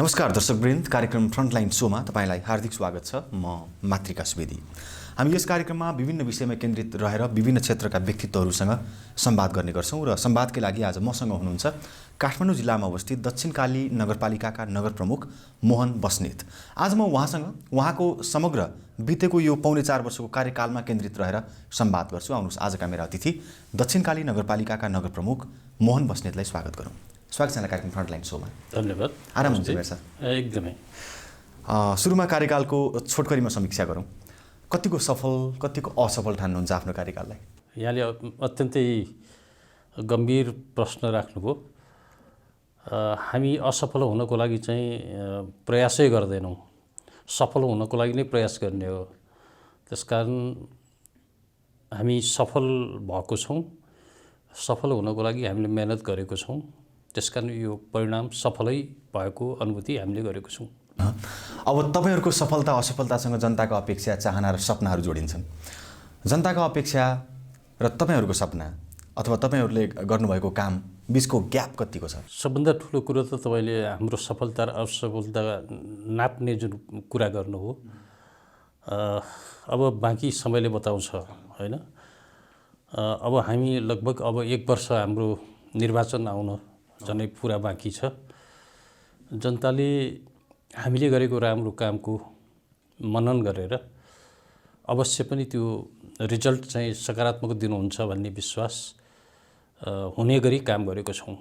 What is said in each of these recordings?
नमस्कार दर्शकवृन्द, कार्यक्रम फ्रन्टलाइन शोमा तपाईलाई हार्दिक स्वागत छ। म मातृका सुवेदी। हामी यस कार्यक्रममा विभिन्न विषयमा केन्द्रित रहेर विभिन्न क्षेत्रका व्यक्तित्वहरूसँग संवाद गर्ने गर्छौं र संवादकै लागि आज मसँग हुनुहुन्छ काठमाडौँ जिल्लामा अवस्थित दक्षिणकाली नगरपालिकाका नगर प्रमुख मोहन बस्नेत। आज म उहाँसँग उहाँको समग्र बितेको यो पौने 4 वर्षको कार्यकालमा केन्द्रित रहेर संवाद गर्छु। आउनुहोस् आजका मेरा अतिथि दक्षिणकाली नगरपालिकाका नगर प्रमुख मोहन बस्नेतलाई स्वागत गरौँ। स्वागत छ कार्यक्रम फ्रन्टलाइन शोमा। धन्यवाद। आराम हुन्छ मेरो सर? एकदमै। सुरुमा कार्यकालको छोटकरीमा समीक्षा गरौँ। कतिको सफल कतिको असफल ठान्नुहुन्छ आफ्नो कार्यकाललाई? यहाँले अत्यन्तै गम्भीर प्रश्न राख्नुभयो। हामी असफल हुनको लागि चाहिँ प्रयासै गर्दैनौँ, सफल हुनको लागि नै प्रयास गर्ने हो। त्यसकारण हामी सफल भएको छौँ। सफल हुनको लागि हामीले मेहनत गरेको छौँ। त्यसकारण यो परिणाम सफलै भएको अनुभूति हामीले गरेको छौँ। अब तपाईहरुको सफलता असफलतासँग जनताको अपेक्षा, चाहना र सपनाहरू जोडिन्छन्। जनताको अपेक्षा र तपाईहरुको सपना अथवा तपाईहरुले गर्नुभएको काम बीचको ग्याप कतिको छ? सबभन्दा ठुलो कुरो त तपाईले हाम्रो सफलता र असफलता नाप्ने जुन कुरा गर्नु हो, अब बाँकी समयले बताउँछ, हैन? अब हामी लगभग अब 1 वर्ष हाम्रो निर्वाचन आउन झनै पुरा बाँकी छ। जनताले हामीले गरेको राम्रो कामको मनन गरेर अवश्य पनि त्यो रिजल्ट चाहिँ सकारात्मक दिनुहुन्छ भन्ने विश्वास हुने गरी काम गरेको छौँ।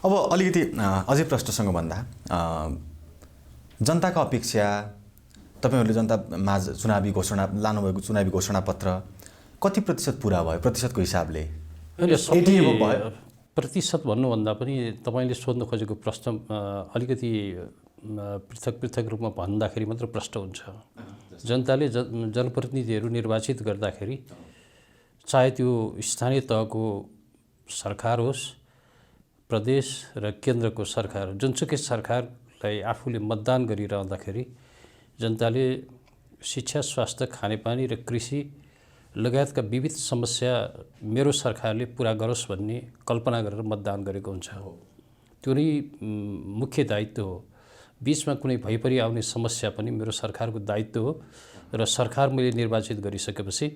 अब अलिकति अझै प्रश्नसँग भन्दा जनताको अपेक्षा, तपाईहरुले जनतामाझ चुनावी घोषणा लानुभएको चुनावी घोषणापत्र कति प्रतिशत पुरा भयो प्रतिशतको हिसाबले? प्रतिशत भन्नुभन्दा पनि तपाईले सोध्न खोजेको प्रश्न अलिकति पृथक रूपमा भन्दाखेरि मात्र प्रश्न हुन्छ। जनताले जनप्रतिनिधिहरू निर्वाचित गर्दाखेरि चाहे त्यो स्थानीय तहको सरकार होस्, प्रदेश र केन्द्रको सरकार, जुनसुकै सरकारलाई आफूले मतदान गरिरहँदाखेरि जनताले शिक्षा, स्वास्थ्य, खानेपानी र कृषि लगायतका विविध समस्या मेरो सरकारले पुरा गरोस् भन्ने कल्पना गरेर मतदान गरेको हुन्छ। त्यो नै मुख्य दायित्व हो। बीचमा कुनै भइपरि आउने समस्या पनि मेरो सरकारको दायित्व हो र सरकार मैले निर्वाचित गरिसकेपछि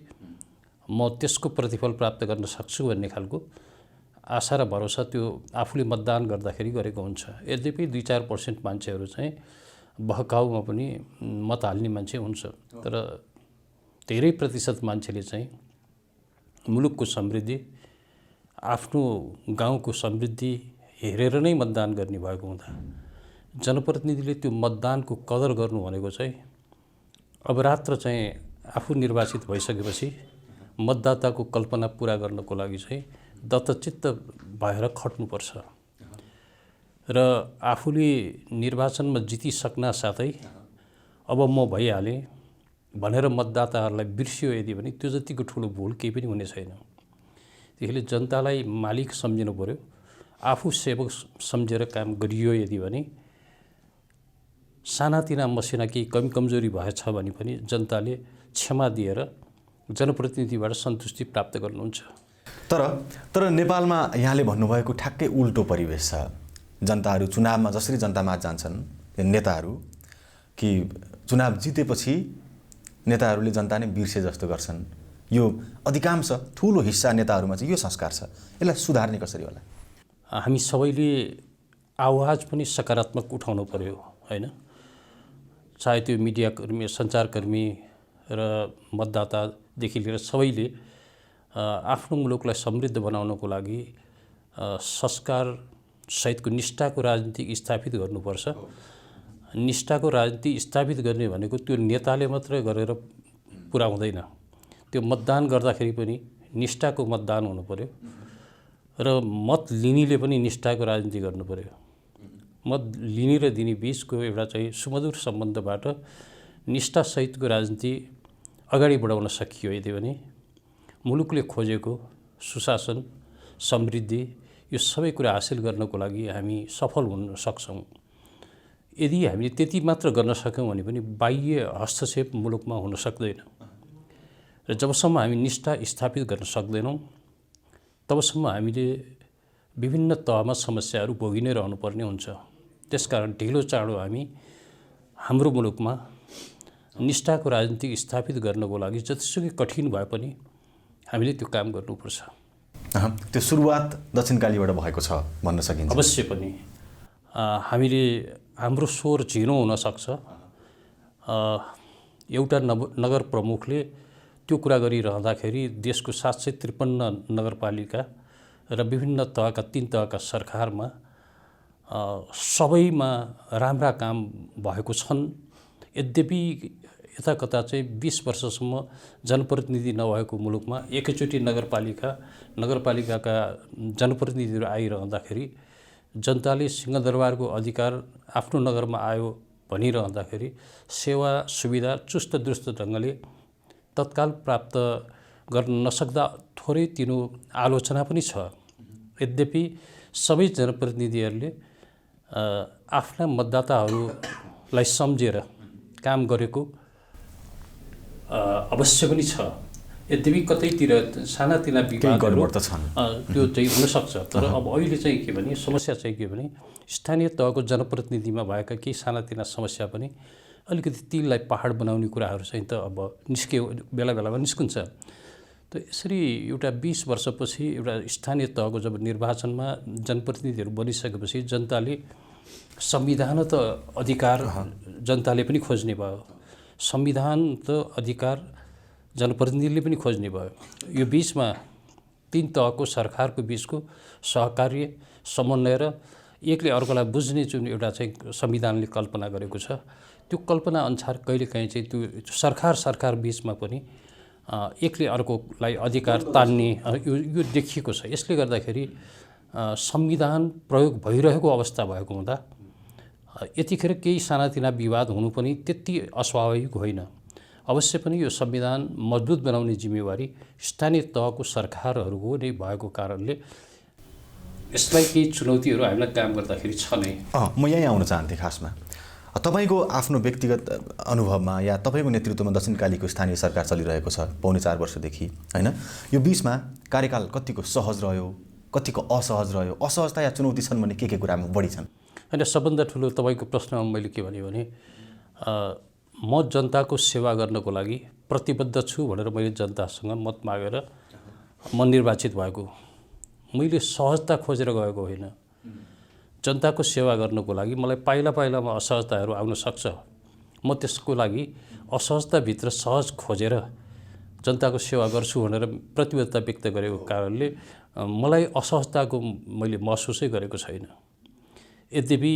म त्यसको प्रतिफल प्राप्त गर्न सक्छु भन्ने खालको आशा र भरोसा त्यो आफूले मतदान गर्दाखेरि गरेको हुन्छ। यद्यपि 2-4% मान्छेहरू चाहिँ बहकाउमा पनि मत हाल्ने मान्छे हुन्छ, तर धेरै प्रतिशत मान्छेले चाहिँ मुलुकको समृद्धि, आफ्नो गाउँको समृद्धि हेरेर नै मतदान गर्ने भएको हुँदा जनप्रतिनिधिले त्यो मतदानको कदर गर्नु भनेको चाहिँ अब रात्र चाहिँ आफू निर्वाचित भइसकेपछि मतदाताको कल्पना पुरा गर्नको लागि चाहिँ दत्तचित्त भएर खट्नुपर्छ र आफूले निर्वाचनमा जितिसक्न साथै अब म भइहालेँ भनेर मतदाताहरूलाई बिर्सियो यदि भने त्यो जतिको ठुलो भुल केही पनि हुने छैन। त्यसैले जनतालाई मालिक सम्झिनु पर्यो, आफू सेवक सम्झेर काम गरियो यदि भने सानातिना मसिना केही कमी कमजोरी भएछ भने पनि जनताले क्षमा दिएर जनप्रतिनिधिबाट सन्तुष्टि प्राप्त गर्नुहुन्छ। तर नेपालमा यहाँले भन्नुभएको ठ्याक्कै उल्टो परिवेश छ। जनताहरू चुनावमा जसरी जनतामा जान्छन् नेताहरू, कि चुनाव जितेपछि नेताहरूले जनता नै बिर्से जस्तो गर्छन्। यो अधिकांश ठुलो हिस्सा नेताहरूमा चाहिँ यो संस्कार छ। यसलाई सुधार्ने कसरी होला? हामी सबैले आवाज पनि सकारात्मक उठाउनु पर्यो, हैन? चाहे त्यो मिडियाकर्मी, सञ्चारकर्मी र मतदातादेखि लिएर सबैले आफ्नो मुलुकलाई समृद्ध बनाउनको लागि संस्कार सहितको निष्ठाको राजनीति स्थापित गर्नुपर्छ। निष्ठाको राजनीति स्थापित गर्ने भनेको त्यो नेताले मात्रै गरेर पुरा हुँदैन। त्यो मतदान गर्दाखेरि पनि निष्ठाको मतदान हुनु पर्यो र मत लिनेले पनि निष्ठाको राजनीति गर्नु पर्यो। मत लिने र दिने बीचको एउटा चाहिँ सुमधुर सम्बन्धबाट निष्ठासहितको राजनीति अगाडि बढाउन सकियो यदि भने मुलुकले खोजेको सुशासन, समृद्धि, यो सबै कुरा हासिल गर्नको लागि हामी सफल हुन सक्छौँ। यदि हामीले त्यति मात्र गर्न सक्यौँ भने पनि बाह्य हस्तक्षेप मुलुकमा हुन सक्दैन र जबसम्म हामी निष्ठा स्थापित गर्न सक्दैनौँ तबसम्म हामीले विभिन्न तहमा समस्याहरू भोगि नै रहनुपर्ने हुन्छ। त्यसकारण ढिलो चाँडो हामी हाम्रो मुलुकमा निष्ठाको राजनीति स्थापित गर्नको लागि जतिसुकै कठिन भए पनि हामीले त्यो काम गर्नुपर्छ। त्यो सुरुवात दक्षिणकालीबाट भएको छ भन्न सकिन्छ। अवश्य पनि हामीले हाम्रो स्वर झिनो हुनसक्छ। एउटा नगर प्रमुखले त्यो कुरा गरिरहँदाखेरि देशको 753 नगरपालिका र विभिन्न तहका 3 तहका सरकारमा सबैमा राम्रा काम भएको छन्। यद्यपि यता कता चाहिँ 20 वर्षसम्म जनप्रतिनिधि नभएको मुलुकमा एकैचोटि नगरपालिकाका जनप्रतिनिधिहरू आइरहँदाखेरि जनताले सिंहदरबारको अधिकार आफ्नो नगरमा आयो भनिरहँदाखेरि सेवा सुविधा चुस्त दुरुस्त ढङ्गले तत्काल प्राप्त गर्न नसक्दा थोरै तिनो आलोचना पनि छ। यद्यपि सबै जनप्रतिनिधिहरूले आफ्ना मतदाताहरूलाई सम्झेर काम गरेको अवश्य पनि छ। यद्यपि कतैतिर सानातिना विवादहरू त्यो चाहिँ हुनसक्छ। तर अब अहिले चाहिँ के भने समस्या चाहिँ के भने स्थानीय तहको जनप्रतिनिधिमा भएका केही सानातिना समस्या पनि अलिकति तिललाई पहाड बनाउने कुराहरू चाहिँ त अब बेला बेलामा निस्कन्छ। त यसरी एउटा 20 वर्षपछि एउटा स्थानीय तहको जब निर्वाचनमा जनप्रतिनिधिहरू बनिसकेपछि जनताले संविधान त अधिकार जनताले पनि खोज्ने भयो, संविधान त अधिकार जनप्रतिनिधिले पनि खोज्ने भयो। यो बिचमा 3 तहको सरकारको बिचको सहकार्य समन्वय र एकले अर्कोलाई बुझ्ने जुन एउटा चाहिँ संविधानले कल्पना गरेको छ त्यो कल्पना अनुसार कहिलेकाहीँ चाहिँ त्यो सरकार बिचमा पनि एकले अर्कोलाई अधिकार तान्ने यो देखिएको छ। यसले गर्दाखेरि संविधान प्रयोग भइरहेको अवस्था भएको हुँदा यतिखेर केही सानातिना विवाद हुनु पनि त्यति अस्वाभाविक होइन। अवश्य पनि यो संविधान मजबुत बनाउने जिम्मेवारी स्थानीय तहको सरकारहरूको नै भएको कारणले यसलाई केही चुनौतीहरू हामीलाई काम गर्दाखेरि छ नै। म यहीँ आउन चाहन्थेँ। खासमा तपाईँको आफ्नो व्यक्तिगत अनुभवमा या तपाईँको नेतृत्वमा दक्षिणकालीको स्थानीय सरकार चलिरहेको छ पौने 4 वर्षदेखि होइन, यो बिचमा कार्यकाल कतिको सहज रह्यो, कतिको असहज रह्यो, असहजता या चुनौती छन् भने के कुरामा बढी छन्? होइन, सबभन्दा ठुलो तपाईँको प्रश्नमा मैले के भने म जनताको सेवा गर्नको लागि प्रतिबद्ध छु भनेर मैले जनतासँग मत मागेर म निर्वाचित भएको। मैले सहजता खोजेर गएको होइन। जनताको सेवा गर्नको लागि मलाई पाइलामा असहजताहरू आउन सक्छ। म त्यसको लागि असहजताभित्र सहज खोजेर जनताको सेवा गर्छु भनेर प्रतिबद्धता व्यक्त गरेको कारणले मलाई असहजताको मैले महसुसै गरेको छैन। यद्यपि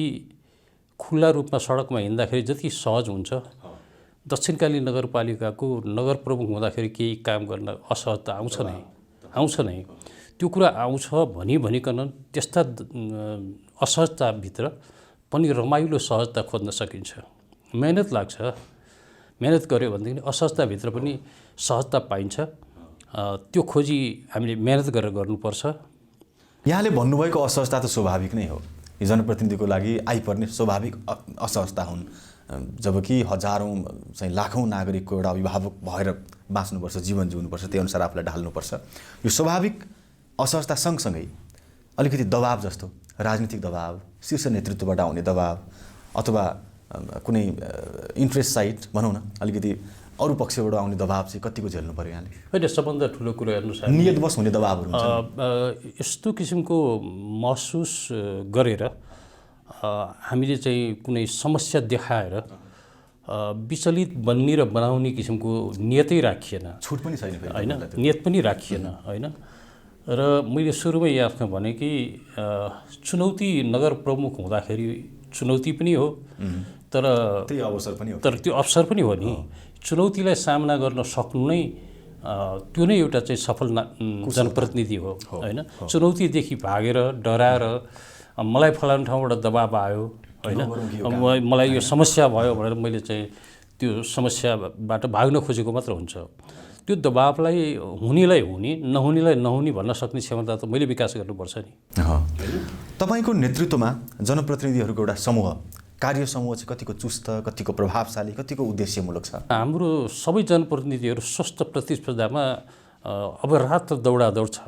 खुल्ला रूपमा सडकमा हिँड्दाखेरि जति सहज हुन्छ दक्षिणकाली नगरपालिकाको नगर प्रमुख हुँदाखेरि केही काम गर्न असहजता आउँछ नै। त्यो कुरा आउँछ भनिकन त्यस्ता असहजताभित्र पनि रमाइलो सहजता खोज्न सकिन्छ। मेहनत लाग्छ, मेहनत गऱ्यो भनेदेखि असहजताभित्र पनि सहजता पाइन्छ। त्यो खोजी हामीले मेहनत गरेर गर्नुपर्छ। यहाँले भन्नुभएको असहजता त स्वाभाविक नै हो। यो जनप्रतिनिधिको लागि आइपर्ने स्वाभाविक असहजता हुन्, जबकि हजारौँ चाहिँ लाखौँ नागरिकको एउटा अभिभावक भएर बाँच्नुपर्छ, जीवन जिउनुपर्छ, त्यही अनुसार आफूलाई ढाल्नुपर्छ। यो स्वाभाविक असहजता सँगसँगै अलिकति दबाब जस्तो राजनीतिक दबाब, शीर्ष नेतृत्वबाट आउने दबाब अथवा कुनै इन्ट्रेस्ट साइड भनौँ न अलिकति अरू पक्षबाट आउने दबाब चाहिँ कतिको झेल्नु पर्यो यहाँले? होइन, सबभन्दा ठुलो कुरा हेर्नुहोस्, नियतवश हुने दबाबहरू हुन्छ। यस्तो किसिमको महसुस गरेर हामीले चाहिँ कुनै समस्या देखाएर विचलित बन्ने र बनाउने किसिमको नियतै राखिएन। छुट पनि छैन होइन, नियत पनि राखिएन होइन। र मैले सुरुमै आफ्नो भने कि चुनौती नगर प्रमुख हुँदाखेरि चुनौती पनि हो, तर त्यो अवसर पनि हो नि। चुनौतीलाई सामना गर्न सक्नु नै त्यो नै एउटा चाहिँ सफल जनप्रतिनिधि हो होइन। चुनौतीदेखि भागेर डराएर मलाई फलानु ठाउँबाट दबाब आयो होइन, मलाई यो समस्या भयो भनेर मैले चाहिँ त्यो समस्याबाट भाग्न खोजेको मात्र हुन्छ। त्यो दबाबलाई हुनेलाई हुने, नहुनेलाई नहुने भन्न सक्ने क्षमता त मैले विकास गर्नुपर्छ नि। तपाईँको नेतृत्वमा जनप्रतिनिधिहरूको एउटा समूह, कार्य समूह चाहिँ कतिको चुस्त, कतिको प्रभावशाली, कतिको उद्देश्यमूलक छ? हाम्रो सबै जनप्रतिनिधिहरू स्वस्थ प्रतिस्पर्धामा अब रात दौडादौड छ।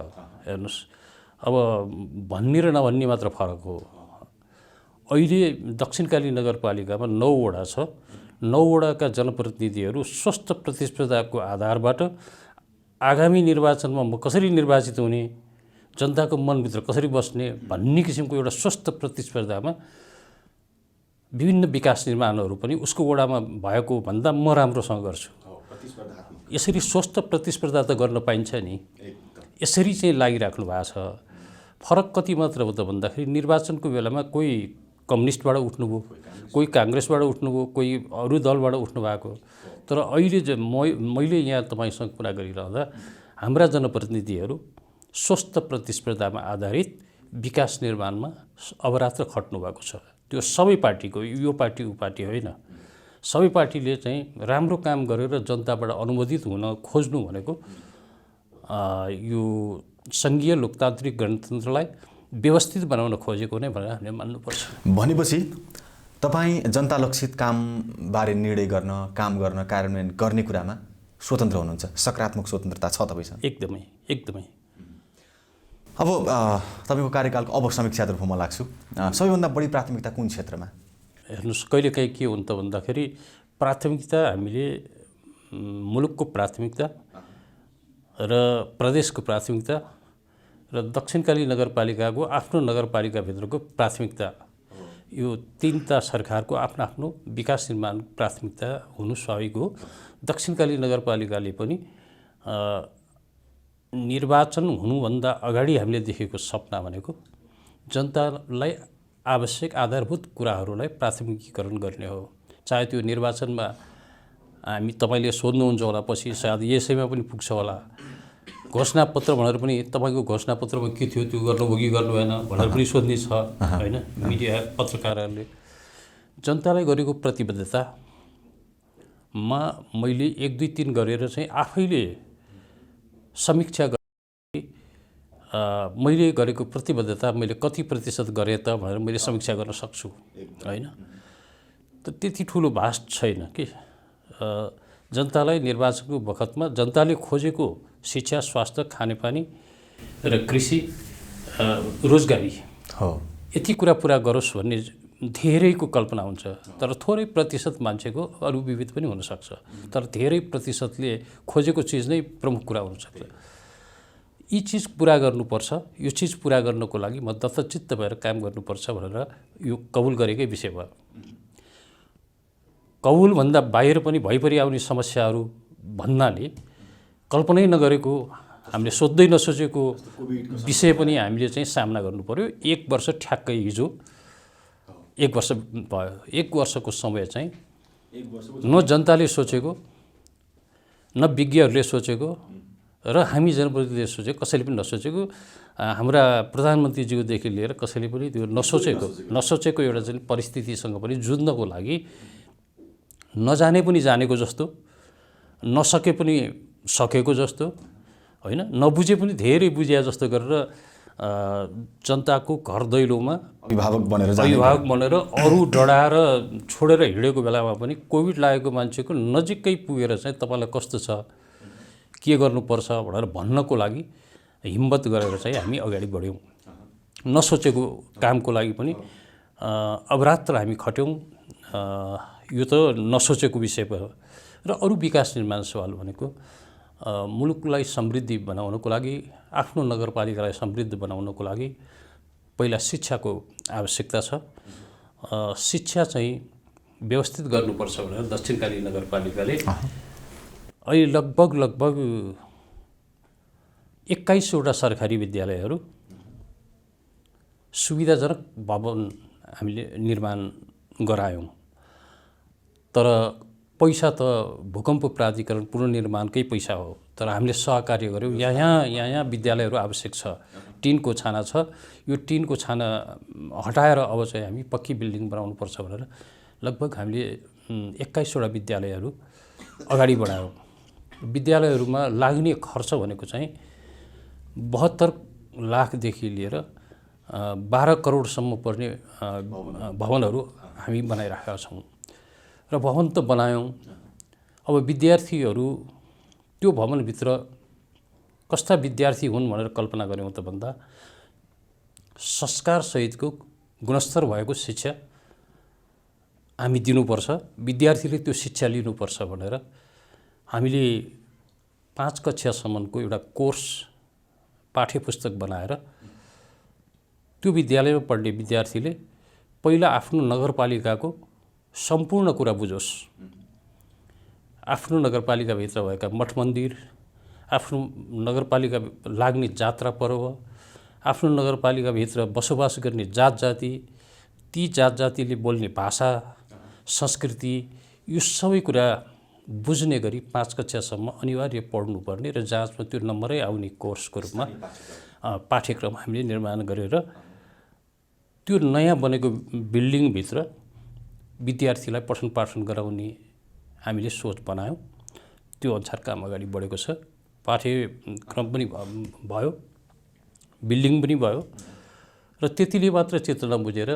हेर्नुहोस्, अब भन्ने र नभन्ने मात्र फरक हो। अहिले दक्षिणकाली नगरपालिकामा 9 वडा छ। 9 वडाका जनप्रतिनिधिहरू स्वस्थ प्रतिस्पर्धाको आधारबाट आगामी निर्वाचनमा म कसरी निर्वाचित हुने, जनताको मनभित्र कसरी बस्ने भन्ने किसिमको एउटा स्वस्थ प्रतिस्पर्धामा विभिन्न विकास निर्माणहरू पनि उसको वडामा भएको भन्दा म राम्रोसँग गर्छु। यसरी स्वस्थ प्रतिस्पर्धा त गर्न पाइन्छ नि, यसरी चाहिँ लागिराख्नु भएको छ। फरक कति मात्र हो त भन्दाखेरि निर्वाचनको बेलामा कोही कम्युनिस्टबाट उठ्नुभयो, कोही काङ्ग्रेसबाट उठ्नुभयो, कोही अरू दलबाट उठ्नु भएको। तर अहिले मैले यहाँ तपाईँसँग कुरा गरिरहँदा हाम्रा जनप्रतिनिधिहरू स्वस्थ प्रतिस्पर्धामा आधारित विकास निर्माणमा अवरात्र खट्नु भएको छ। त्यो सबै पार्टीको, यो पार्टी ऊ पार्टी होइन, सबै पार्टीले चाहिँ राम्रो काम गरेर जनताबाट अनुमोदित हुन खोज्नु भनेको यो सङ्घीय लोकतान्त्रिक गणतन्त्रलाई व्यवस्थित बनाउन खोजेको नै भनेर हामीले मान्नुपर्छ। भनेपछि तपाईँ जनतालक्षित कामबारे निर्णय गर्न, काम गर्न, कार्यान्वयन गर्ने कुरामा स्वतन्त्र हुनुहुन्छ, सकारात्मक स्वतन्त्रता छ तपाईँसँग? एकदमै एकदमै। अब तपाईँको कार्यकालको अब समीक्षातर्फ म लाग्छु। सबैभन्दा बढी प्राथमिकता कुन क्षेत्रमा? हेर्नुहोस्, कहिलेकाहीँ के हुन्छ भन्दाखेरि प्राथमिकता हामीले मुलुकको प्राथमिकता र प्रदेशको प्राथमिकता र दक्षिणकाली नगरपालिकाको आफ्नो नगरपालिकाभित्रको प्राथमिकता, यो तीनटा सरकारको आफ्नो आफ्नो विकास निर्माण प्राथमिकता हुनु स्वाभाविक हो। दक्षिणकाली नगरपालिकाले पनि निर्वाचन हुनुभन्दा अगाडि हामीले देखेको सपना भनेको जनतालाई आवश्यक आधारभूत कुराहरूलाई प्राथमिकीकरण गर्ने हो। चाहे त्यो निर्वाचनमा हामी तपाईँले सोध्नुहुन्छ होला, पछि सायद यसैमा पनि पुग्छ होला, घोषणापत्र भनेर पनि तपाईँको घोषणापत्रमा के थियो, त्यो गर्नुभयो कि गर्नु भएन भनेर पनि सोध्ने छ होइन। मिडिया पत्रकारहरूले जनतालाई गरेको प्रतिबद्धतामा मैले 1, 2, 3 गरेर चाहिँ आफैले समीक्षा गरेँ। मैले गरेको प्रतिबद्धता मैले कति प्रतिशत गरेँ त भनेर मैले समीक्षा गर्न सक्छु होइन। त त्यति ठुलो भास्ट छैन कि जनतालाई निर्वाचनको बखतमा जनताले खोजेको शिक्षा, स्वास्थ्य, खानेपानी र कृषि, रोजगारी हो, यति कुरा पुरा गरोस् भन्ने धेरैको कल्पना हुन्छ। तर थोरै प्रतिशत मान्छेको अरू विविध पनि हुनसक्छ, तर धेरै प्रतिशतले खोजेको चिज नै प्रमुख कुरा हुनसक्छ। यी चिज पुरा गर्नुपर्छ, यो चिज पुरा गर्नको लागि म दत्तचित्त भएर काम गर्नुपर्छ भनेर यो कबुल गरेकै विषय भयो। कबुलभन्दा बाहिर पनि भइपरि आउने समस्याहरू भन्नाले कल्पनै नगरेको, हामीले सोध्दै नसोचेको विषय पनि हामीले चाहिँ सामना गर्नु पर्यो। 1 वर्ष ठ्याक्कै हिजो 1 वर्ष भयो। 1 वर्षको समय चाहिँ न जनताले सोचेको, न विज्ञहरूले सोचेको र हामी जनप्रतिनिधिले सोचेको, कसैले पनि नसोचेको, हाम्रा प्रधानमन्त्रीज्यूदेखि लिएर कसैले पनि त्यो नसोचेको एउटा चाहिँ परिस्थितिसँग पनि जुझ्नको लागि नजाने पनि जानेको जस्तो, नसके पनि सकेको जस्तो होइन, नबुझे पनि धेरै बुझिया जस्तो गरेर जनताको घर दैलोमा अभिभावक बनेर अरू डढाएर छोडेर हिँडेको बेलामा पनि कोभिड लागेको मान्छेको नजिकै पुगेर चाहिँ तपाईँलाई कस्तो छ, के गर्नुपर्छ भनेर भन्नको लागि हिम्मत गरेर चाहिँ हामी अगाडि बढ्यौँ। नसोचेको कामको लागि पनि अवरात्र हामी खट्यौँ। यो त नसोचेको विषय भयो। र अरू विकास निर्माण सवाल भनेको मुलुकलाई समृद्धि बनाउनको लागि, आफ्नो नगरपालिकालाई समृद्ध बनाउनको लागि पहिला शिक्षाको आवश्यकता छ। शिक्षा चाहिँ व्यवस्थित गर्नुपर्छ भनेर दक्षिणकाली नगरपालिकाले अहिले लगभग 21वटा सरकारी विद्यालयहरू सुविधाजनक भवन हामीले निर्माण गरायौँ। तर पैसा त भूकम्प प्राधिकरण पुनर्निर्माणकै पैसा हो, तर हामीले सहकार्य गऱ्यौँ। यहाँ विद्यालयहरू आवश्यक छ, टिनको छाना छ, यो टिनको छाना हटाएर अब चाहिँ हामी पक्की बिल्डिङ बनाउनुपर्छ भनेर लगभग हामीले 21वटा विद्यालयहरू अगाडि बढायौँ। विद्यालयहरूमा लाग्ने खर्च भनेको चाहिँ 72 लाखदेखि लिएर 12 करोडसम्म पर्ने भवनहरू हामी बनाइराखेका छौँ। र भवन त बनायौँ, अब विद्यार्थीहरू त्यो भवनभित्र कस्ता विद्यार्थी हुन् भनेर कल्पना गऱ्यौँ त भन्दा संस्कारसहितको गुणस्तर भएको शिक्षा हामी दिनुपर्छ, विद्यार्थीले त्यो शिक्षा लिनुपर्छ भनेर हामीले 5 कक्षासम्मको एउटा कोर्स पाठ्यपुस्तक बनाएर त्यो विद्यालयमा पढ्ने विद्यार्थीले पहिला आफ्नो नगरपालिकाको सम्पूर्ण कुरा बुझोस्। आफ्नो नगरपालिकाभित्र भएका मठ मन्दिर, आफ्नो नगरपालिका लाग्ने जात्रा पर्व, आफ्नो नगरपालिकाभित्र बसोबास गर्ने जात जाति, ती जात जातिले बोल्ने भाषा, संस्कृति, यो सबै कुरा बुझ्ने गरी 5 कक्षासम्म अनिवार्य पढ्नुपर्ने र जाँचमा त्यो नम्बरै आउने कोर्सको रूपमा पाठ्यक्रम हामीले निर्माण गरेर त्यो नयाँ बनेको बिल्डिङभित्र विद्यार्थीलाई पठन पाठन गराउने हामीले सोच बनायौँ। त्यो अनुसार काम अगाडि बढेको छ। पाठ्यक्रम पनि भयो, बिल्डिङ पनि भयो र त्यतिले मात्र चित्र नबुझेर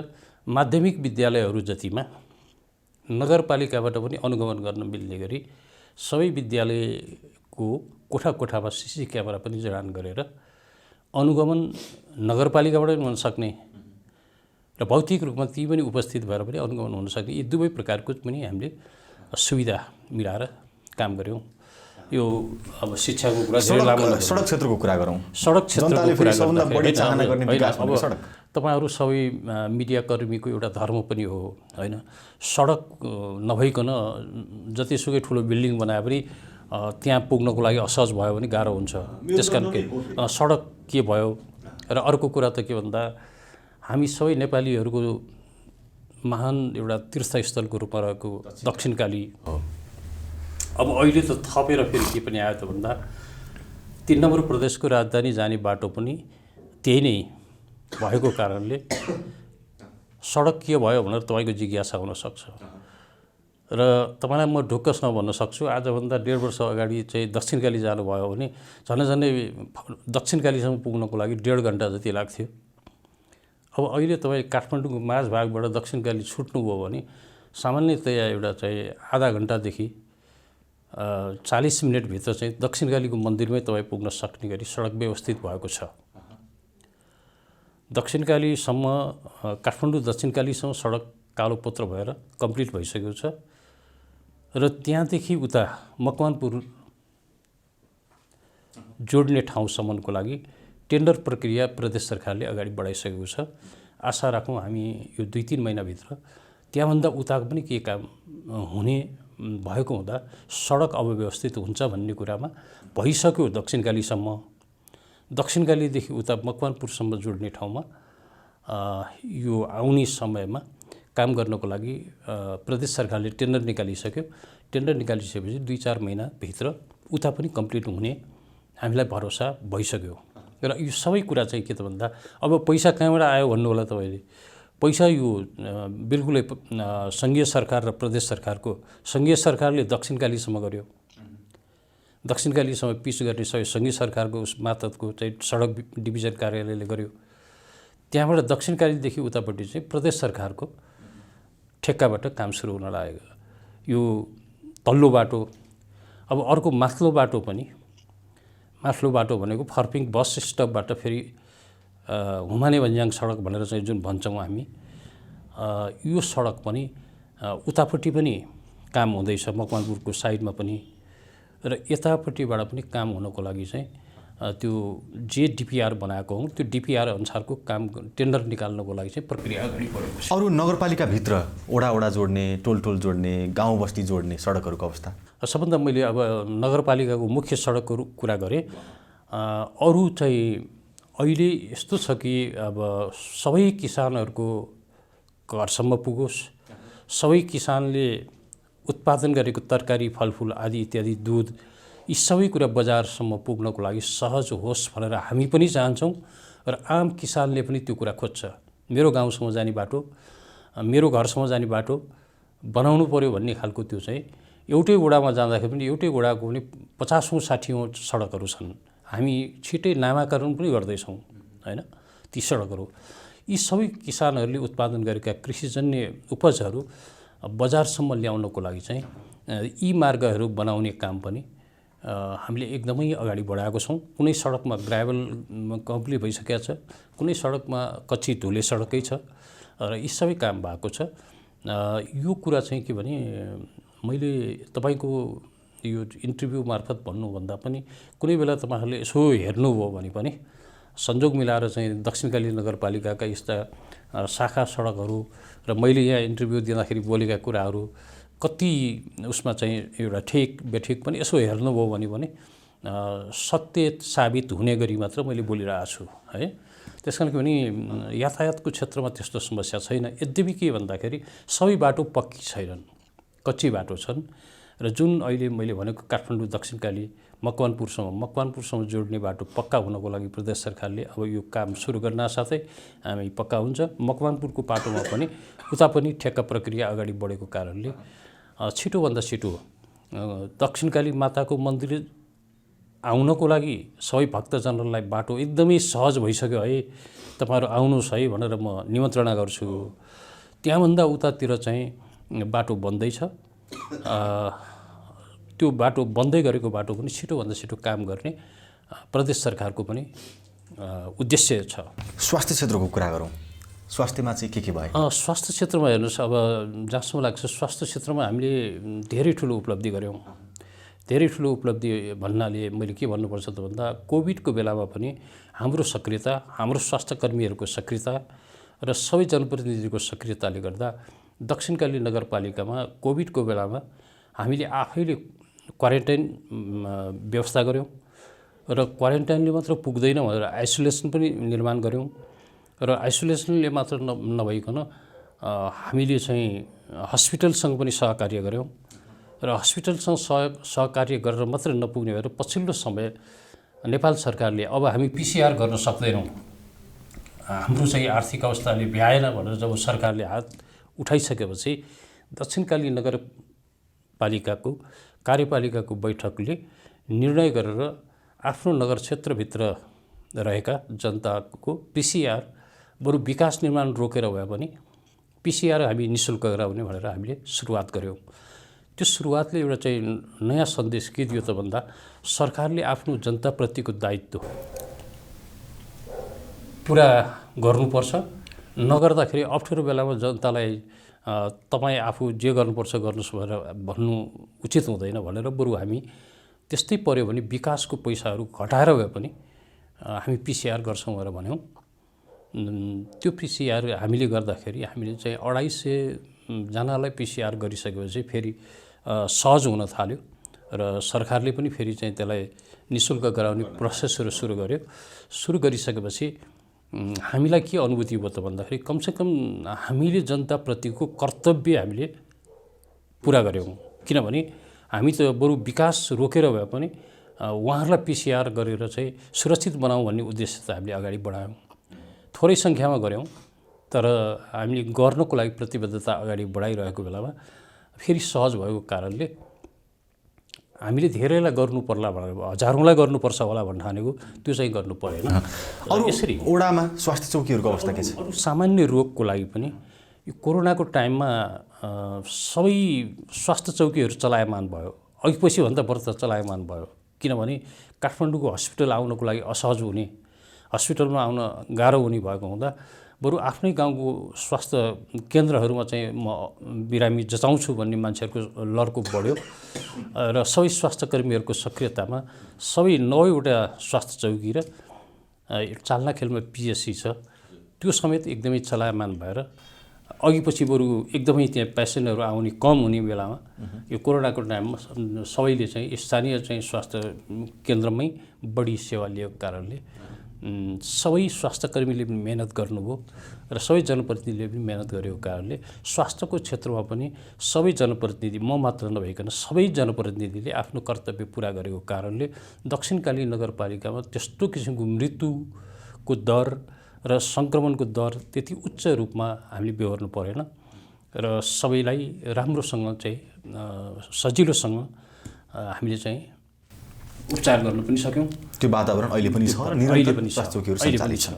माध्यमिक विद्यालयहरू जतिमा नगरपालिकाबाट पनि अनुगमन गर्न मिल्ने गरी सबै विद्यालयको कोठा कोठामा सीसी क्यामेरा पनि जडान गरेर अनुगमन नगरपालिकाबाट पनि हुन सक्ने र भौतिक रूपमा ती पनि उपस्थित भएर पनि अनुगमन हुन सक्ने यी दुवै प्रकारको पनि हामीले सुविधा मिलाएर काम गऱ्यौँ। यो अब शिक्षाको कुरा धेरै लामो सडक क्षेत्रको कुरा गरौँ। सडक क्षेत्रको कुरा सबभन्दा बढी चाहना गर्ने विकास भनेको सडक। तपाईहरू सबै मिडियाकर्मीको एउटा धर्म पनि हो हैन। सडक नभइकन जतिसुकै ठुलो बिल्डिङ बनाए पनि त्यहाँ पुग्नको लागि असहज भयो भने गाह्रो हुन्छ। त्यसकारण सडक के भयो र अर्को कुरा त के भन्दा हामी सबै नेपालीहरूको महान एउटा तीर्थस्थलको रूपमा रहेको दक्षिणकाली हो। अब अहिले त थपेर फेरि के पनि आयो त भन्दा 3 नम्बर प्रदेशको राजधानी जाने बाटो पनि त्यही नै भएको कारणले सडक के भयो भनेर तपाईँको जिज्ञासा हुनसक्छ र तपाईँलाई म ढुक्कसँग भन्न सक्छु आजभन्दा 1.5 वर्ष अगाडि चाहिँ दक्षिणकाली जानुभयो भने झन्डै दक्षिणकालीसम्म पुग्नको लागि 1.5 घन्टा जति लाग्थ्यो। अब अहिले तपाईँ काठमाडौँको माझ भागबाट दक्षिणकाली छुट्नुभयो भने सामान्यतया एउटा चाहिँ आधा घन्टादेखि 40 मिनटभित्र चाहिँ दक्षिणकालीको मन्दिरमै तपाईँ पुग्न सक्ने गरी सडक व्यवस्थित भएको छ। दक्षिणकालीसम्म काठमाडौँ दक्षिणकालीसम्म सडक कालोपत्र भएर कम्प्लिट भइसकेको छ र त्यहाँदेखि उता मकवानपुर जोड्ने ठाउँसम्मको लागि टेन्डर प्रक्रिया प्रदेश सरकारले अगाडि बढाइसकेको छ। आशा राखौँ हामी यो 2-3 महिनाभित्र त्यहाँभन्दा उताको पनि के काम हुने भएको हुँदा सडक अव्यवस्थित हुन्छ भन्ने कुरामा भइसक्यो। दक्षिणकालीदेखि उता मकवानपुरसम्म जोड्ने ठाउँमा यो आउने समयमा काम गर्नको लागि प्रदेश सरकारले टेन्डर निकालिसक्यो। टेन्डर निकालिसकेपछि 2-4 महिनाभित्र उता पनि कम्प्लिट हुने हामीलाई भरोसा भइसक्यो। र यो सबै कुरा चाहिँ के त भन्दा अब पैसा कहाँबाट आयो भन्नु होला तपाईँले। पैसा यो बिल्कुलै सङ्घीय सरकार र प्रदेश सरकारको, सङ्घीय सरकारले दक्षिणकालीसम्म गर्यो, दक्षिणकालीसम्म पिच गर्ने सबै सङ्घीय सरकारको मातहतको चाहिँ सडक डिभिजन कार्यालयले गर्यो। त्यहाँबाट दक्षिणकालीदेखि उतापट्टि चाहिँ प्रदेश सरकारको ठेक्काबाट काम सुरु हुन लागेको। यो तल्लो बाटो, अब अर्को माथिल्लो बाटो पनि, माथिल्लो बाटो भनेको फर्पिङ बस स्टपबाट फेरि हुमाने भन्ज्याङ सडक भनेर चाहिँ जुन भन्छौँ हामी, यो सडक पनि उतापट्टि पनि काम हुँदैछ मकवानपुरको साइडमा पनि र यतापट्टिबाट पनि काम हुनको लागि चाहिँ त्यो जे डिपिआर बनाएको हौँ त्यो डिपिआर अनुसारको काम टेन्डर निकाल्नको लागि चाहिँ प्रक्रिया अगाडि बढेको छ। अरू नगरपालिकाभित्र ओडा जोड्ने, टोल जोड्ने, गाउँ बस्ती जोड्ने सडकहरूको अवस्था? सबभन्दा मैले अब नगरपालिकाको मुख्य सडकको कुरा गरेँ। अरू चाहिँ अहिले यस्तो छ कि अब सबै किसानहरूको घरसम्म पुगोस्, सबै किसानले उत्पादन गरेको तरकारी, फलफुल आदि इत्यादि, दुध, यी सबै कुरा बजारसम्म पुग्नको लागि सहज होस् भनेर हामी पनि चाहन्छौँ र आम किसानले पनि त्यो कुरा खोज्छ। मेरो गाउँसम्म जाने बाटो, मेरो घरसम्म जाने बाटो बनाउनु पर्यो भन्ने खालको त्यो चाहिँ एउटै वडामा जाँदाखेरि पनि एउटै वडाको पनि 50-60 सडकहरू छन्। हामी छिटै नामाकरण पनि गर्दैछौँ हैन ती सडकहरू। यी सबै किसानहरूले उत्पादन गरेका कृषिजन्य उपजहरू बजारसम्म ल्याउनको लागि चाहिँ यी मार्गहरू बनाउने काम पनि हामीले एकदमै अगाडि बढाएको छौँ। कुनै सडकमा ग्राभल कम्प्लिट भइसकेको छ, कुनै सडकमा कच्ची धुले सडकै छ र यी सबै काम भएको छ। यो कुरा चाहिँ के भने मैले तपाईँको यो इन्टरभ्यू मार्फत भन्नुभन्दा पनि कुनै बेला तपाईँहरूले यसो हेर्नुभयो भने पनि संयोग मिलाएर चाहिँ दक्षिणकाली नगरपालिकाका यस्ता शाखा सडकहरू र मैले यहाँ इन्टरभ्यू दिँदाखेरि बोलेका कुराहरू कति उसमा चाहिँ एउटा ठेक बेठिक पनि यसो हेर्नुभयो भने सत्य साबित हुने गरी मात्र मैले बोलिरहेको छु है। त्यस कारण के भने यातायातको क्षेत्रमा त्यस्तो समस्या छैन। यद्यपि के भन्दाखेरि सबै बाटो पक्की छैनन्, कच्ची बाटो छन् र जुन अहिले मैले भनेको काठमाडौँ दक्षिणकाली मकवानपुरसम्म जोड्ने बाटो पक्का हुनको लागि प्रदेश सरकारले अब यो काम सुरु गर्न साथै हामी पक्का हुन्छ। मकवानपुरको बाटोमा पनि उता पनि ठेक्का प्रक्रिया अगाडि बढेको कारणले छिटोभन्दा छिटो दक्षिणकाली माताको मन्दिर आउनको लागि सबै भक्तजनहरूलाई बाटो एकदमै सहज भइसक्यो है, तपाईँहरू आउनुहोस् है भनेर म निमन्त्रणा गर्छु। त्यहाँभन्दा उतातिर चाहिँ बाटो बन्दैछ। त्यो बाटो बन्दै गरेको बाटो पनि छिटोभन्दा छिटो काम गर्ने प्रदेश सरकारको पनि उद्देश्य छ। स्वास्थ्य क्षेत्रको कुरा गरौँ, स्वास्थ्यमा चाहिँ के भयो? स्वास्थ्य क्षेत्रमा हेर्नुहोस्, अब जहाँसम्म लाग्छ स्वास्थ्य क्षेत्रमा हामीले धेरै ठुलो उपलब्धि गऱ्यौँ। धेरै ठुलो उपलब्धि भन्नाले मैले के भन्नुपर्छ त भन्दा कोभिडको बेलामा पनि हाम्रो सक्रियता, हाम्रो स्वास्थ्यकर्मीहरूको सक्रियता र सबै जनप्रतिनिधिको सक्रियताले गर्दा दक्षिणकाली नगरपालिकामा कोभिडको बेलामा हामीले आफैले क्वारेन्टाइन व्यवस्था गऱ्यौँ र क्वारेन्टाइनले मात्र पुग्दैन भनेर आइसोलेसन पनि निर्माण गऱ्यौँ र आइसोलेसनले मात्र नभइकन हामीले चाहिँ हस्पिटलसँग पनि सहकार्य गऱ्यौँ र हस्पिटलसँग सहकार्य गरेर मात्र नपुग्ने भएर पछिल्लो समय नेपाल सरकारले अब हामी पिसिआर गर्न सक्दैनौँ, हाम्रो चाहिँ आर्थिक अवस्थाले भ्याएन भनेर जब सरकारले हात उठाइसकेपछि दक्षिणकाली नगरपालिकाको कार्यपालिकाको बैठकले निर्णय गरेर आफ्नो नगर क्षेत्रभित्र रहेका जनताको पिसिआर बरु विकास निर्माण रोकेर भए पनि पिसिआर हामी निःशुल्क गराउने भनेर हामीले सुरुवात गऱ्यौँ। त्यो सुरुवातले एउटा चाहिँ नयाँ सन्देश के दियो त भन्दा सरकारले आफ्नो जनताप्रतिको दायित्व पुरा गर्नुपर्छ, नगर्दाखेरि अप्ठ्यारो बेलामा जनतालाई तपाईँ आफू जे गर्नुपर्छ गर्नुहोस् भनेर भन्नु उचित हुँदैन भनेर बरु हामी त्यस्तै पर्यो भने विकासको पैसाहरू घटाएर भए पनि हामी पिसिआर गर्छौँ भनेर भन्यौँ। त्यो पिसिआर हामीले गर्दाखेरि हामीले चाहिँ 250 जनालाई पिसिआर गरिसकेपछि फेरि सहज हुन थाल्यो र सरकारले पनि फेरि चाहिँ त्यसलाई निःशुल्क गराउने प्रोसेसहरू सुरु गर्यो। सुरु गरिसकेपछि हामीलाई के अनुभूति भयो त भन्दाखेरि कमसेकम हामीले जनताप्रतिको कर्तव्य हामीले पुरा गऱ्यौँ। किनभने हामी त बरु विकास रोकेर भए पनि उहाँहरूलाई पिसिआर गरेर चाहिँ सुरक्षित बनाऊँ भन्ने उद्देश्य त हामीले अगाडि बढायौँ। थोरै सङ्ख्यामा गऱ्यौँ तर हामीले गर्नको लागि प्रतिबद्धता अगाडि बढाइरहेको बेलामा फेरि सहज भएको कारणले हामीले धेरैलाई गर्नु पर्ला भनेर हजारौँलाई गर्नुपर्छ होला भन्ने ठानेको त्यो चाहिँ गर्नु परेन। यसरी ओडामा स्वास्थ्य चौकीहरूको अवस्था के छ? अरू सामान्य रोगको लागि पनि यो कोरोनाको टाइममा सबै स्वास्थ्य चौकीहरू चलायमान भयो, अघि पछि भन्दा बढ्ता चलायमान भयो। किनभने काठमाडौँको हस्पिटल आउनको लागि असहज हुने, हस्पिटलमा आउन गाह्रो हुने भएको हुँदा बरु आफ्नै गाउँको स्वास्थ्य केन्द्रहरूमा चाहिँ म बिरामी जचाउँछु भन्ने मान्छेहरूको लड्को बढ्यो र सबै स्वास्थ्यकर्मीहरूको सक्रियतामा सबै 9वटा स्वास्थ्य चौकी र चाल्नाखेलमा पिएचसी छ त्यो समेत एकदमै चलायमान भएर अघि पछि बरु एकदमै त्यहाँ पेसेन्टहरू आउने कम हुने बेलामा यो कोरोनाको टाइममा सबैले चाहिँ स्थानीय चाहिँ स्वास्थ्य केन्द्रमै बढी सेवा लिएको कारणले सबै स्वास्थ्यकर्मीले पनि मेहनत गर्नुभयो र सबै जनप्रतिनिधिले पनि मेहनत गरेको कारणले स्वास्थ्यको क्षेत्रमा पनि सबै जनप्रतिनिधि म मात्र नभइकन सबै जनप्रतिनिधिले आफ्नो कर्तव्य पुरा गरेको कारणले दक्षिणकाली नगरपालिकामा त्यस्तो किसिमको मृत्युको दर र सङ्क्रमणको दर त्यति उच्च रूपमा हामीले बेहोर्नु परेन र सबैलाई राम्रोसँग चाहिँ सजिलोसँग हामीले चाहिँ उपचार गर्न पनि सक्यौँ। त्यो वातावरण अहिले पनि छ र निरन्तर स्वास्थ्य चौकीहरू सञ्चालित छन्।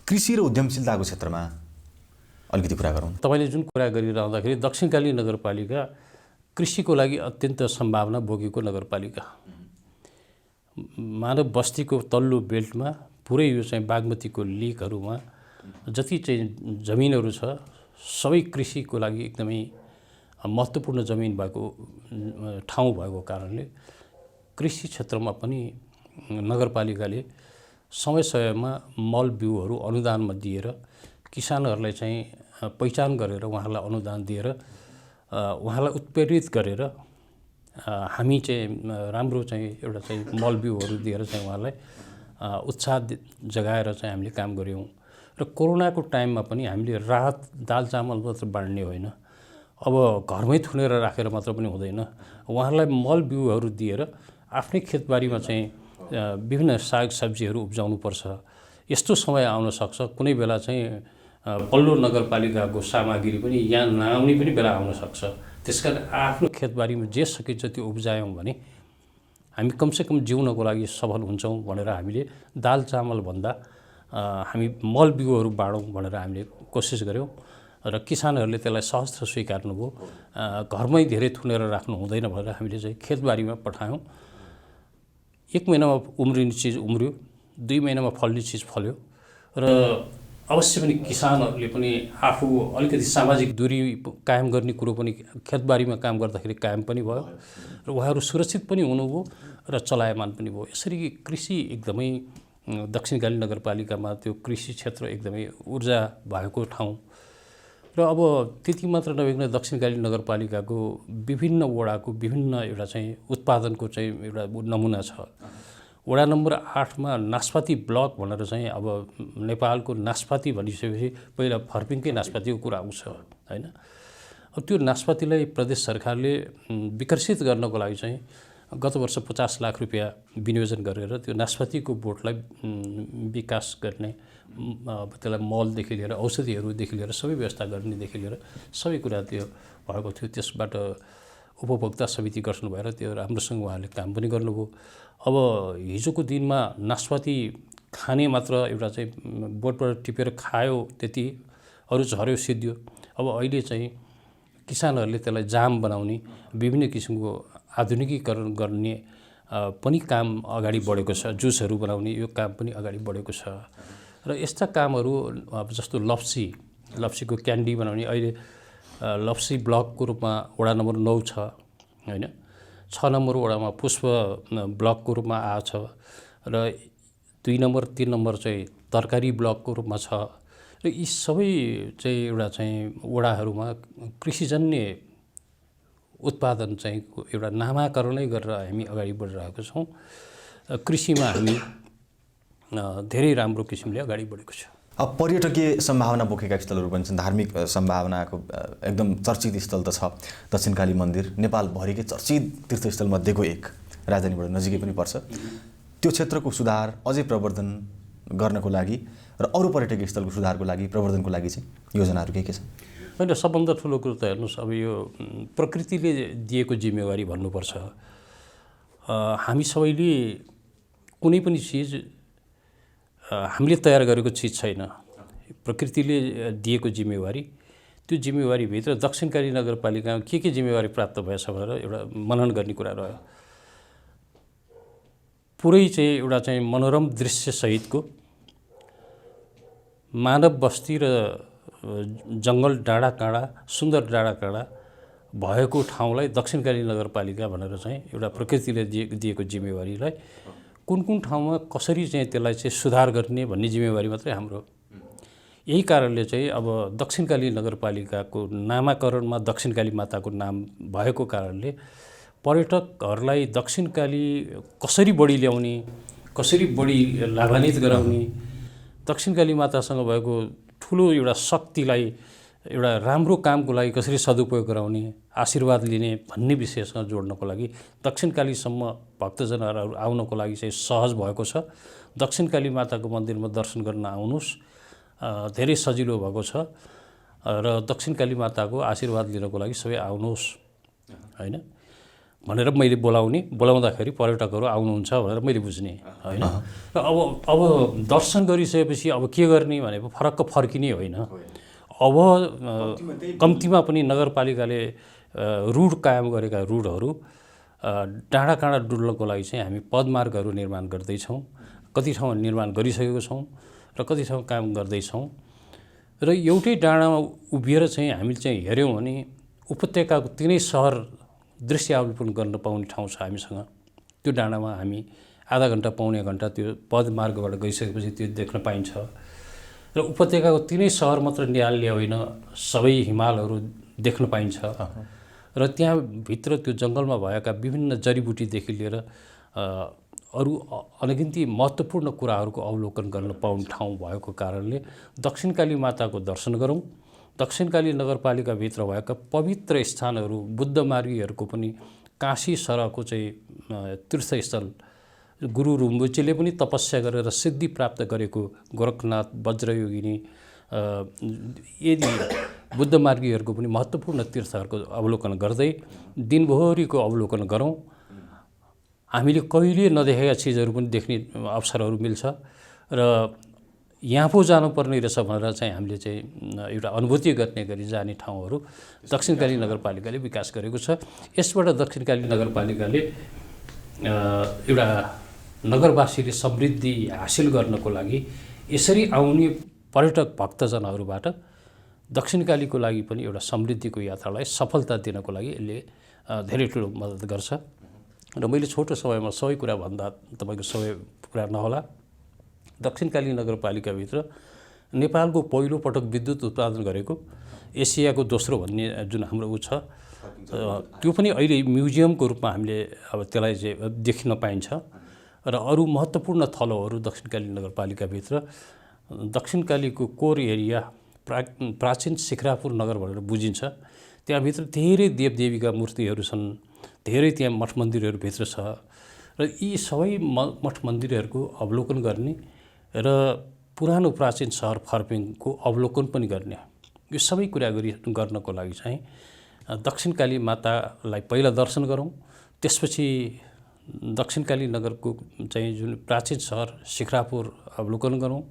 कृषि र उद्यमशीलताको क्षेत्रमा अलिकति कुरा गरौँ। तपाईँले जुन कुरा गरिरहँदाखेरि दक्षिणकाली नगरपालिका कृषिको लागि अत्यन्त सम्भावना बोकेको नगरपालिका, मानव बस्तीको तल्लो बेल्टमा पुरै यो चाहिँ बागमतीको लेकहरूमा जति चाहिँ जमिनहरू छ सबै कृषिको लागि एकदमै महत्त्वपूर्ण जमिन भएको ठाउँ भएको कारणले कृषि क्षेत्रमा पनि नगरपालिकाले समय समयमा मल बिउहरू अनुदानमा दिएर किसानहरूलाई चाहिँ पहिचान गरेर उहाँहरूलाई अनुदान दिएर उहाँलाई उत्प्रेरित गरेर हामी चाहिँ राम्रो चाहिँ एउटा चाहिँ मल बिउहरू दिएर चाहिँ उहाँलाई उत्साह जगाएर चाहिँ हामीले काम गऱ्यौँ। र कोरोनाको टाइममा पनि हामीले राहत दाल चामल मात्र बाँड्ने होइन, अब घरमै थुनेर राखेर मात्र पनि हुँदैन, उहाँहरूलाई मल बिउहरू दिएर आफ्नै खेतबारीमा चाहिँ विभिन्न साग सब्जीहरू उब्जाउनुपर्छ। यस्तो समय आउन सक्छ कुनै बेला चाहिँ पल्लो नगरपालिकाको सामग्री पनि यहाँ नआउने पनि बेला आउन सक्छ। त्यसकारण आफ्नो खेतबारीमा जे सकिन्छ त्यो उब्जायौँ भने हामी कमसेकम जिउनको लागि सफल हुन्छौँ भनेर हामीले दाल चामल भन्दा हामी मल बिउहरू बाँडौँ भनेर हामीले कोसिस गऱ्यौँ र किसानहरूले त्यसलाई सहस्त्र स्वीकार्नुभयो। घरमै धेरै थुनेर राख्नु हुँदैन भनेर हामीले चाहिँ खेतबारीमा पठायौँ। 1 महिनामा उम्रिने चिज उम्रियो, 2 महिनामा फल्ने चिज फल्यो र अवश्य पनि किसानहरूले पनि आफू अलिकति सामाजिक दूरी कायम गर्ने कुरो पनि खेतबारीमा काम गर्दाखेरि कायम पनि भयो र उहाँहरू सुरक्षित पनि हुनुभयो र चलायमान पनि भयो। यसरी कृषि एकदमै दक्षिणकाली नगरपालिकामा त्यो कृषि क्षेत्र एकदमै ऊर्जा भएको ठाउँ र अब त्यति मात्र नभइकन दक्षिणकाली नगरपालिकाको विभिन्न वडाको विभिन्न एउटा चाहिँ उत्पादनको चाहिँ एउटा नमुना छ। वडा नम्बर 8मा नास्पाती ब्लक भनेर चाहिँ अब नेपालको नास्पाती भनिसकेपछि पहिला फर्पिङकै नास्पातीको कुरा आउँछ हैन। अब त्यो नास्पातीलाई प्रदेश सरकारले विकसित गर्नको लागि चाहिँ गत वर्ष 50 लाख रुपैयाँ विनियोजन गरेर त्यो नास्पातीको बोटलाई विकास गर्ने, त्यसलाई मलदेखि लिएर औषधिहरूदेखि लिएर सबै व्यवस्था गर्नेदेखि लिएर सबै कुरा त्यो भएको थियो। त्यसबाट उपभोक्ता समिति गठन भएर त्यो राम्रोसँग उहाँले काम पनि गर्नुभयो। अब हिजोको दिनमा नास्पाती खाने मात्र एउटा चाहिँ बोटबाट टिपेर खायो त्यति, अरू झऱ्यो सिद्धियो। अब अहिले चाहिँ किसानहरूले त्यसलाई जाम बनाउने, विभिन्न किसिमको आधुनिकीकरण गर्ने पनि काम अगाडि बढेको छ। जुसहरू बनाउने यो काम पनि अगाडि बढेको छ र यस्ता कामहरू अब जस्तो लप्सीको क्यान्डी बनाउने अहिले लप्सी ब्लकको रूपमा वडा नम्बर 9 छ हैन। 6 नम्बर वडामा पुष्प ब्लकको रूपमा आछ र 2 नम्बर 3 नम्बर चाहिँ तरकारी ब्लकको रूपमा छ र यी सबै चाहिँ एउटा चाहिँ वडाहरूमा कृषिजन्य उत्पादन चाहिँ एउटा नामाकरणै गरेर हामी अगाडि बढिरहेको छौँ। कृषिमा हामी धेरै राम्रो किसिमले अगाडि बढेको छ। अब पर्यटकीय सम्भावना बोकेका स्थलहरू पनि छन्, धार्मिक सम्भावनाको एकदम चर्चित स्थल त छ दक्षिणकाली मन्दिर, नेपालभरिकै चर्चित तीर्थस्थल मध्येको एक, राजधानीबाट नजिकै पनि पर्छ। त्यो क्षेत्रको सुधार अझै प्रवर्धन गर्नको लागि र अरू पर्यटकीय स्थलको सुधारको लागि प्रवर्धनको लागि चाहिँ योजनाहरू के छन्? होइन, सबभन्दा ठुलो कुरो त हेर्नुहोस्, अब यो प्रकृतिले दिएको जिम्मेवारी भन्नुपर्छ। हामी सबैले कुनै पनि चिज हामीले तयार गरेको चिज छैन, प्रकृतिले दिएको जिम्मेवारी। त्यो जिम्मेवारीभित्र दक्षिणकाली नगरपालिकामा के जिम्मेवारी प्राप्त भएछ भनेर एउटा मनन गर्ने कुरा रह्यो। पुरै चाहिँ एउटा चाहिँ मनोरम दृश्यसहितको मानव बस्ती र जङ्गल डाँडा काँडा, सुन्दर डाँडा काँडा भएको ठाउँलाई दक्षिणकाली नगरपालिका भनेर चाहिँ एउटा प्रकृतिले दिएको जिम्मेवारीलाई कुन ठाउँमा कसरी चाहिँ त्यसलाई चाहिँ सुधार गर्ने भन्ने जिम्मेवारी मात्रै हाम्रो। यही कारणले चाहिँ अब दक्षिणकाली नगरपालिकाको नामाकरणमा दक्षिणकाली माताको नाम भएको कारणले पर्यटकहरूलाई दक्षिणकाली कसरी बढी ल्याउने, कसरी बढी लाभान्वित गराउने, दक्षिणकाली मातासँग भएको ठुलो एउटा शक्तिलाई एउटा राम्रो कामको लागि कसरी सदुपयोग गराउने, आशीर्वाद लिने भन्ने विषयसँग जोड्नको लागि दक्षिणकालीसम्म भक्तजनहरू आउनको लागि चाहिँ सहज भएको छ। दक्षिणकाली माताको मन्दिरमा दर्शन गर्न आउनुहोस्, धेरै सजिलो भएको छ र दक्षिणकाली माताको आशीर्वाद लिनको लागि सबै आउनुहोस् हैन भनेर मैले बोलाउँदाखेरि पर्यटकहरू आउनुहुन्छ भनेर मैले बुझ्ने हैन। र अब दर्शन गरिसकेपछि अब के गर्ने भनेको फरक्क फर्किने होइन। अब कम्तीमा पनि नगरपालिकाले रुट कायम गरेका रुटहरू डाँडा काँडा डुल्नको लागि चाहिँ हामी पदमार्गहरू निर्माण गर्दैछौँ। कति ठाउँमा निर्माण गरिसकेको छौँ र कति ठाउँ काम गर्दैछौँ र एउटै डाँडामा उभिएर चाहिँ हामीले चाहिँ हेऱ्यौँ भने उपत्यकाको तिनै सहर दृश्य अवलोकन गर्न पाउने ठाउँ छ हामीसँग। त्यो डाँडामा हामी आधा घन्टा पाउने घन्टा त्यो पदमार्गबाट गइसकेपछि त्यो देख्न पाइन्छ। र उपत्यकाको तिनै सहर मात्र निहाल्ने होइन, सबै हिमालहरू देख्न पाइन्छ। र त्यहाँभित्र त्यो जङ्गलमा भएका विभिन्न जडीबुटीदेखि लिएर अरू अनगिन्ती महत्त्वपूर्ण कुराहरूको अवलोकन गर्न पाउने ठाउँ भएको कारणले दक्षिणकाली माताको दर्शन गरौँ। दक्षिणकाली नगरपालिकाभित्र भएका पवित्र स्थानहरू, बुद्धमार्गीहरूको पनि काशी सरहको चाहिँ तीर्थस्थल, गुरु रुम्बुचीले पनि तपस्या गरेर सिद्धि प्राप्त गरेको गोरखनाथ, वज्रयोगिनी, यदि बुद्धमार्गीहरूको पनि महत्त्वपूर्ण तीर्थहरूको अवलोकन गर्दै दिनभरिको अवलोकन गरौँ। हामीले कहिले नदेखेका चिजहरू पनि देख्ने अवसरहरू मिल्छ र यहाँ पो जानुपर्ने रहेछ भनेर चाहिँ हामीले चाहिँ एउटा अनुभूति गर्ने गरी जाने ठाउँहरू दक्षिणकाली नगरपालिकाले विकास गरेको छ। यसबाट दक्षिणकाली नगरपालिकाले एउटा नगरवासीले समृद्धि हासिल गर्नको लागि यसरी आउने पर्यटक भक्तजनहरूबाट दक्षिणकालीको लागि पनि एउटा समृद्धिको यात्रालाई सफलता दिनको लागि यसले धेरै ठुलो मद्दत गर्छ। र मैले छोटो समयमा सबै कुरा भन्दा तपाईँको समय पुरा नहोला। दक्षिणकाली नगरपालिकाभित्र नेपालको पहिलो पटक विद्युत उत्पादन गरेको, एसियाको दोस्रो भन्ने जुन हाम्रो ऊ छ, त्यो पनि अहिले म्युजियमको रूपमा हामीले अब त्यसलाई चाहिँ देख्न पाइन्छ। र अरू महत्त्वपूर्ण थलोहरू दक्षिणकाली नगरपालिकाभित्र, दक्षिणकालीको कोर एरिया प्राचीन शिखरापुर नगर भनेर बुझिन्छ। त्यहाँभित्र धेरै देवदेवीका मूर्तिहरू छन्, धेरै त्यहाँ मठ मन्दिरहरू भित्र छ। र यी सबै मठ मन्दिरहरूको अवलोकन गर्ने र पुरानो प्राचीन सहर फर्पिङको अवलोकन पनि गर्ने, यो सबै कुरा गर्नको लागि चाहिँ दक्षिणकाली मातालाई पहिला दर्शन गरौँ। त्यसपछि दक्षिणकाली नगरको चाहिँ जुन प्राचीन सहर शिखरापुर अवलोकन गरौँ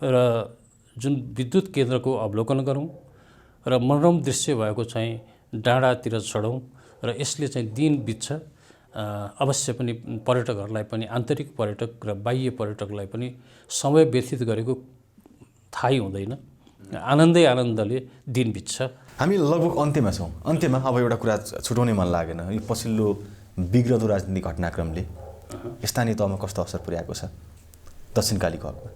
र जुन विद्युत केन्द्रको अवलोकन गरौँ र मनोरम दृश्य भएको चाहिँ डाँडातिर चढौँ। र यसले चाहिँ दिन बित्छ। अवश्य पनि पर्यटकहरूलाई पनि, आन्तरिक पर्यटक र बाह्य पर्यटकलाई पनि समय व्यतीत गरेको थाहै हुँदैन। आनन्दले दिन बित्छ। हामी लगभग अन्त्यमा छौँ। अन्त्यमा अब एउटा कुरा छुटाउनै मन लागेन, यो पछिल्लो बिग्रदो राजनीतिक घटनाक्रमले स्थानीय तहमा कस्तो असर पुर्याएको छ दक्षिणकालीको हकमा?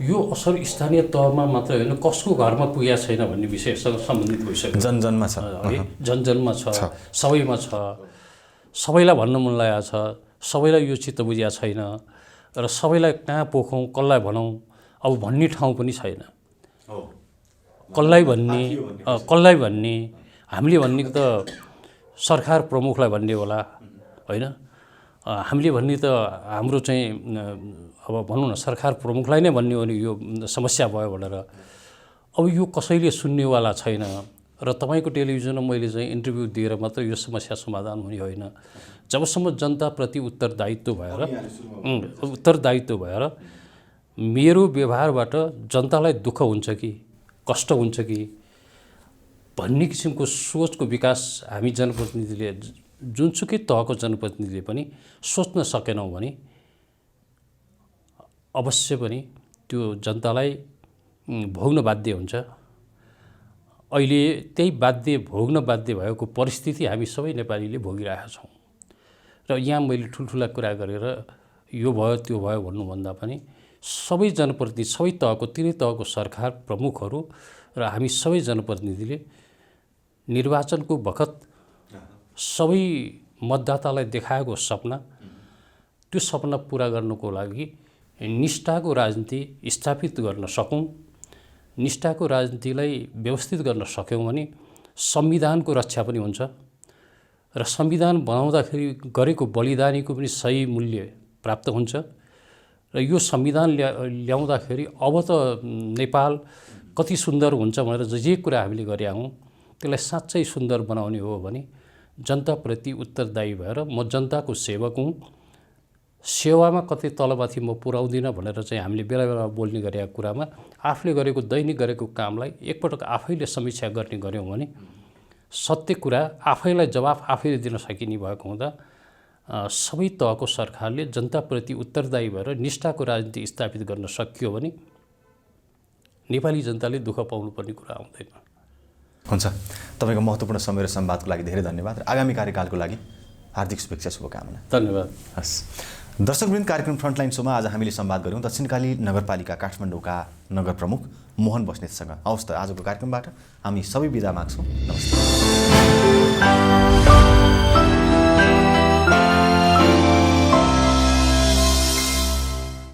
यो असर स्थानीय तहमा मात्र होइन, कसको घरमा पुगेको छैन भन्ने विषयसँग सम्बन्धित भइसक्यो। जनजनमा छ है, जनजनमा छ, सबैमा छ। सबैलाई भन्न मन लागेको छ, सबैलाई यो चित्त बुझेको छैन र सबैलाई कहाँ पोखौँ, कसलाई भनौँ, अब भन्ने ठाउँ पनि छैन। कसलाई भन्ने हामीले भन्ने त सरकार प्रमुखलाई भन्ने होला होइन, हामीले भन्ने त हाम्रो चाहिँ अब भनौँ न सरकार प्रमुखलाई नै भन्ने हो भने यो समस्या भयो भनेर। अब यो कसैले सुन्नेवाला छैन र तपाईँको टेलिभिजनमा मैले चाहिँ इन्टरभ्यू दिएर मात्र यो समस्या समाधान हुने होइन। जबसम्म जनताप्रति उत्तरदायित्व भएर मेरो व्यवहारबाट जनतालाई दुःख हुन्छ कि कष्ट हुन्छ कि भन्ने किसिमको सोचको विकास हामी जनप्रतिनिधिले, जुनसुकै तहको जनप्रतिनिधिले पनि सोच्न सकेनौँ भने अवश्य पनि त्यो जनतालाई भोग्न बाध्य हुन्छ। अहिले त्यही भोग्न बाध्य भएको परिस्थिति हामी सबै नेपालीले भोगिरहेका छौँ। र यहाँ मैले ठुल्ठुला कुरा गरेर यो भयो त्यो भयो भन्नुभन्दा पनि सबै जनप्रतिनिधि, सबै तहको, तिनै तहको सरकार प्रमुखहरू र हामी सबै जनप्रतिनिधिले निर्वाचनको बखत सबै मतदातालाई देखाएको सपना, त्यो सपना पुरा गर्नको लागि निष्ठाको राजनीति स्थापित गर्न सकौँ। निष्ठाको राजनीतिलाई व्यवस्थित गर्न सक्यौँ भने संविधानको रक्षा पनि हुन्छ र संविधान बनाउँदाखेरि गरेको बलिदानीको पनि सही मूल्य प्राप्त हुन्छ। र यो संविधान ल्याउँदाखेरि अब त नेपाल कति सुन्दर हुन्छ भनेर जे कुरा हामीले गरेका हौँ त्यसलाई साँच्चै सुन्दर बनाउने हो भने जनताप्रति उत्तरदायी भएर म जनताको सेवक हुँ, सेवामा कतै तलमाथि म पुर्याउँदिनँ भनेर चाहिँ हामीले बेला बेला बोल्ने गरेका कुरामा आफूले गरेको दैनिक गरेको कामलाई एकपटक आफैले समीक्षा गर्ने गऱ्यौँ भने सत्य कुरा आफैलाई जवाफ आफैले दिन सकिने भएको हुँदा सबै तहको सरकारले जनताप्रति उत्तरदायी भएर निष्ठाको राजनीति स्थापित गर्न सकियो भने नेपाली जनताले दुःख पाउनुपर्ने कुरा आउँदैन। हुन्छ, तपाईँको महत्त्वपूर्ण समय र संवादको लागि धेरै धन्यवाद र आगामी कार्यकालको लागि हार्दिक शुभेच्छा शुभकामना। धन्यवाद। हस्, दर्शकवृन्द, कार्यक्रम फ्रन्टलाइन शोमा आज हामीले संवाद गऱ्यौँ दक्षिणकाली नगरपालिका काठमाडौँका नगर प्रमुख मोहन बस्नेतसँग। हवस् त, आजको कार्यक्रमबाट हामी सबै बिदा माग्छौँ। नमस्ते।